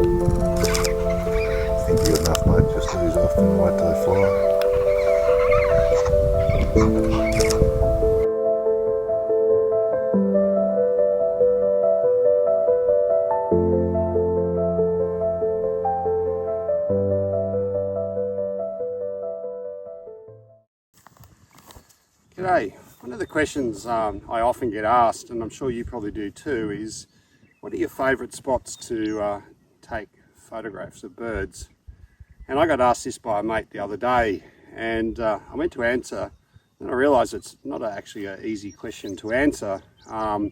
Think you got enough, mate? Just ease off and wait till they fly. G'day. One of the questions I often get asked, and I'm sure you probably do too, is what are your favourite spots to take photographs of birds? And I got asked this by a mate the other day, and I went to answer, and I realised it's not actually an easy question to answer. I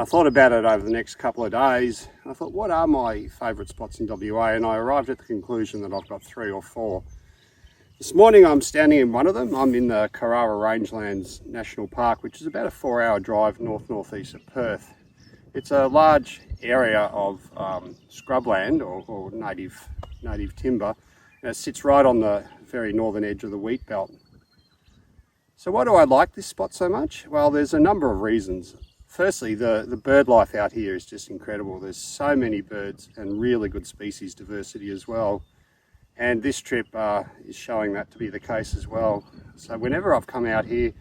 thought about it over the next couple of days, and I thought, what are my favourite spots in WA? And I arrived at the conclusion that I've got 3 or 4. This morning I'm standing in one of them. I'm in the Karara Rangelands National Park, which is about a 4-hour drive north-northeast of Perth. It's a large area of scrubland or native timber, and it sits right on the very northern edge of the wheat belt. So why do I like this spot so much? Well, there's a number of reasons. Firstly, the bird life out here is just incredible. There's so many birds and really good species diversity as well. And this trip is showing that to be the case as well. So whenever I've come out here,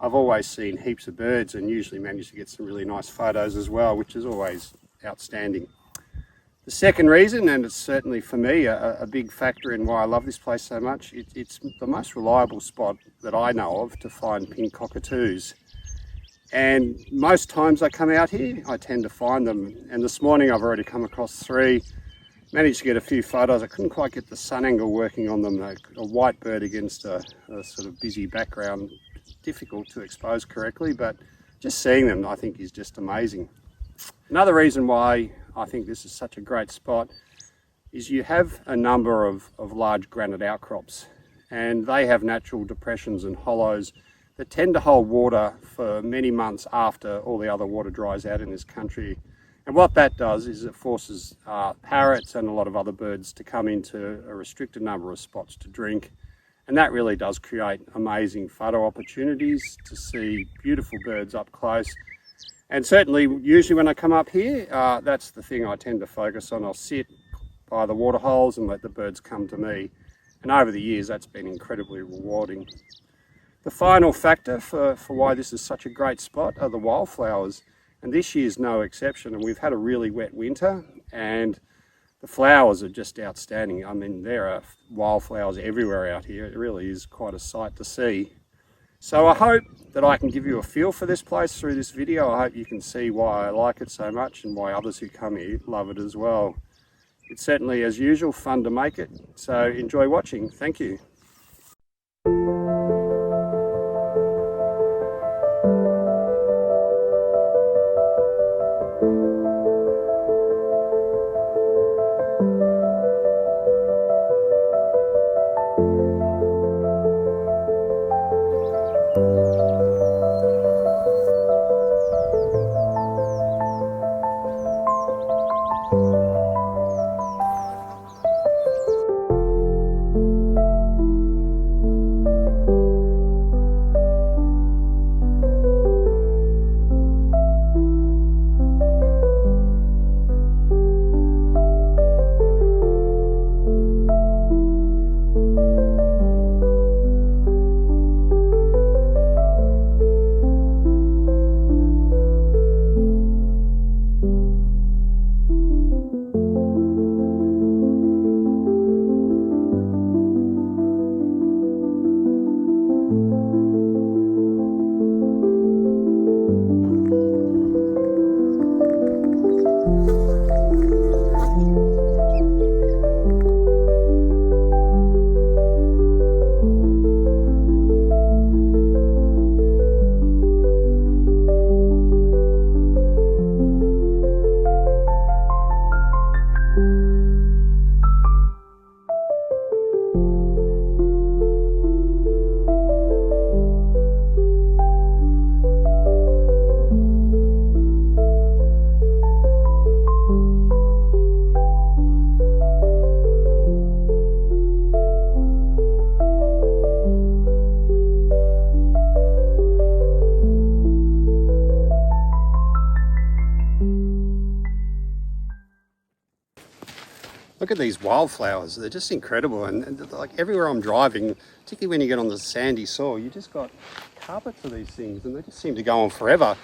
I've always seen heaps of birds and usually managed to get some really nice photos as well, which is always outstanding. The second reason, and it's certainly for me a big factor in why I love this place so much, it's the most reliable spot that I know of to find pink cockatoos. And most times I come out here, I tend to find them. And this morning I've already come across 3. Managed to get a few photos. I couldn't quite get the sun angle working on them. A white bird against a sort of busy background, difficult to expose correctly, but just seeing them I think is just amazing. Another reason why I think this is such a great spot is you have a number of large granite outcrops, and they have natural depressions and hollows that tend to hold water for many months after all the other water dries out in this country. And what that does is it forces parrots and a lot of other birds to come into a restricted number of spots to drink. And that really does create amazing photo opportunities to see beautiful birds up close. And certainly, usually when I come up here, that's the thing I tend to focus on. I'll sit by the waterholes and let the birds come to me. And over the years, that's been incredibly rewarding. The final factor for why this is such a great spot are the wildflowers. And this year's no exception, and we've had a really wet winter and the flowers are just outstanding. I mean, there are wildflowers everywhere out here. It really is quite a sight to see. So I hope that I can give you a feel for this place through this video. I hope you can see why I like it so much and why others who come here love it as well. It's certainly, as usual, fun to make it. So enjoy watching. Thank you. Look at these wildflowers. They're just incredible. And like everywhere I'm driving, particularly when you get on the sandy soil, you just got carpets of these things and they just seem to go on forever.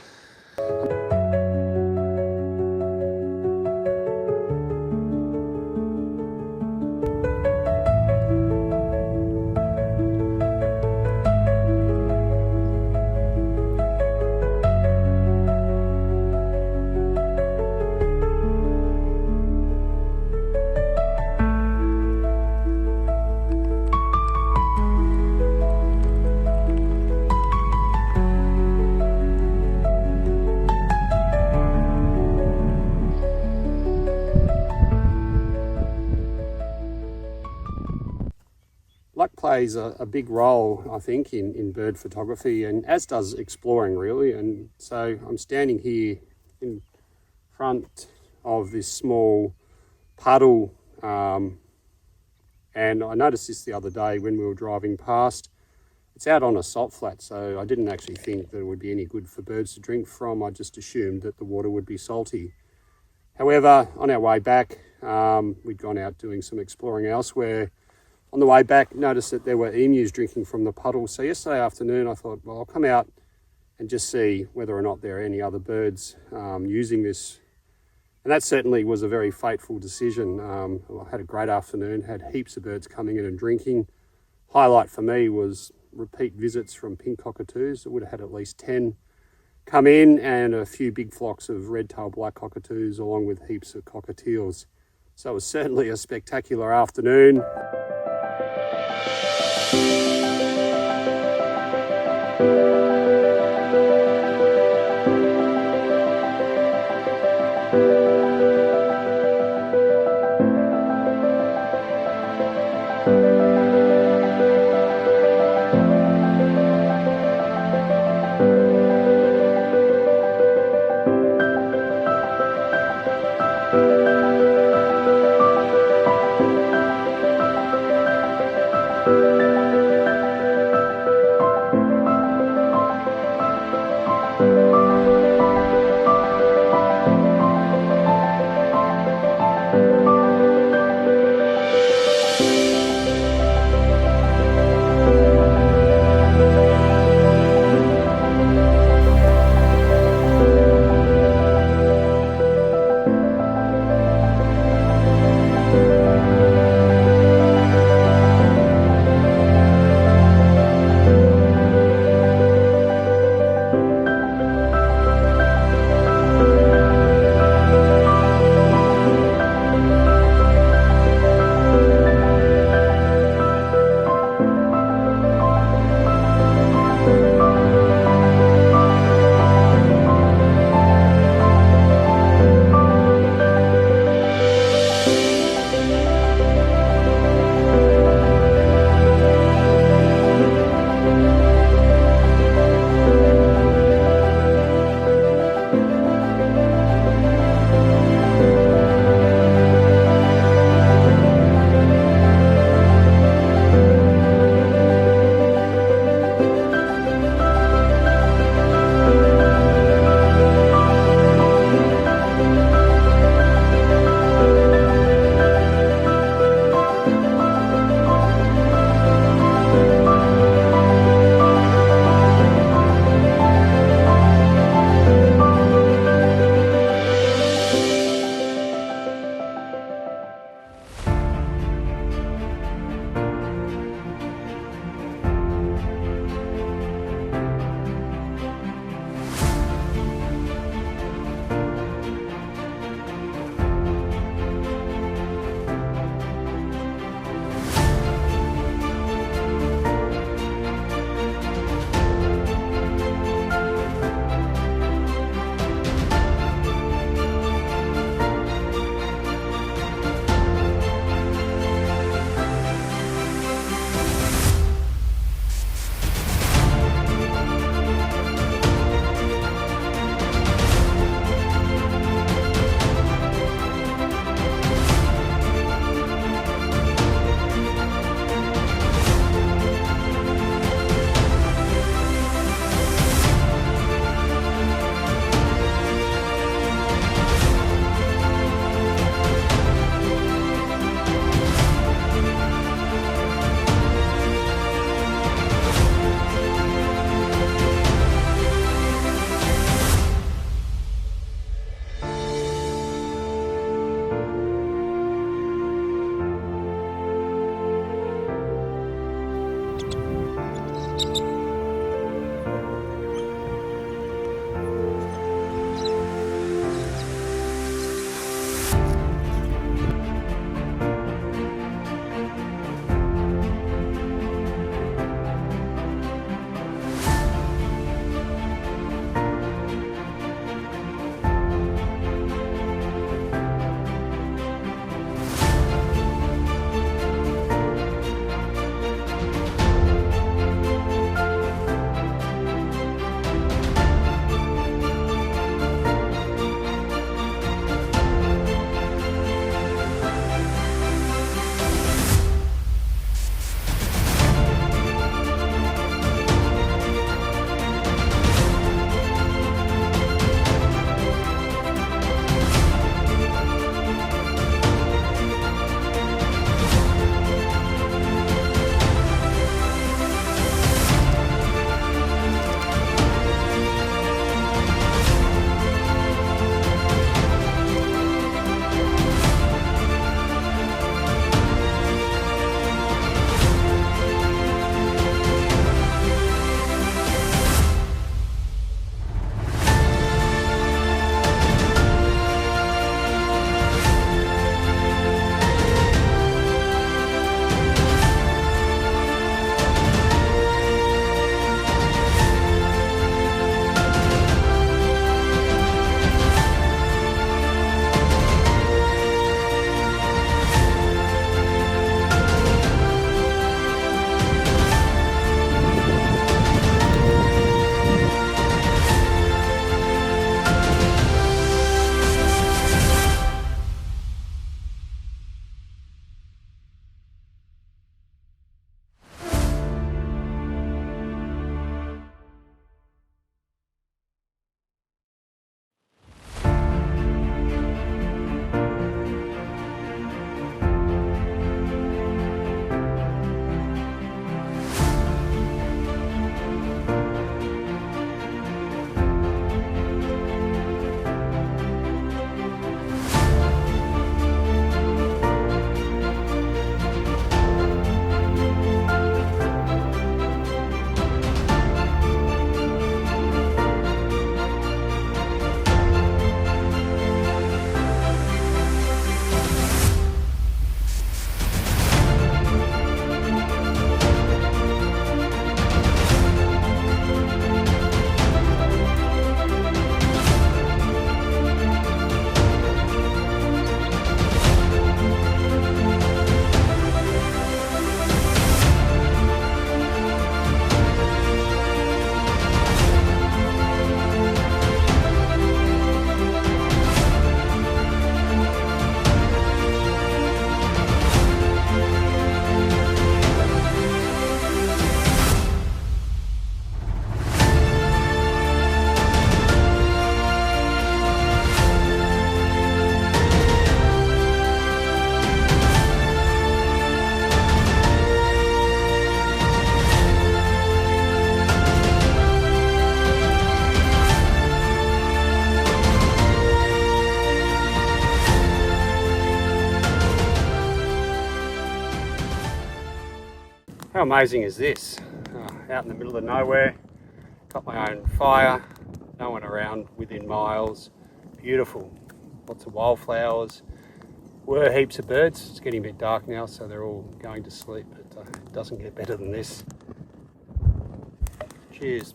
Luck plays a big role, I think, in bird photography, and as does exploring, really. And so I'm standing here in front of this small puddle, and I noticed this the other day when we were driving past. It's out on a salt flat, so I didn't actually think that it would be any good for birds to drink from. I just assumed that the water would be salty. However, on our way back, we'd gone out doing some exploring elsewhere. On the way back, noticed that there were emus drinking from the puddle. So yesterday afternoon, I thought, well, I'll come out and just see whether or not there are any other birds using this. And that certainly was a very fateful decision. I had a great afternoon, had heaps of birds coming in and drinking. Highlight for me was repeat visits from pink cockatoos. I would have had at least 10 come in, and a few big flocks of red-tailed black cockatoos, along with heaps of cockatiels. So it was certainly a spectacular afternoon. How amazing is this? Out in the middle of nowhere, got my own fire, no one around within miles. Beautiful, lots of wildflowers. Were heaps of birds. It's getting a bit dark now, so they're all going to sleep, but it doesn't get better than this. Cheers.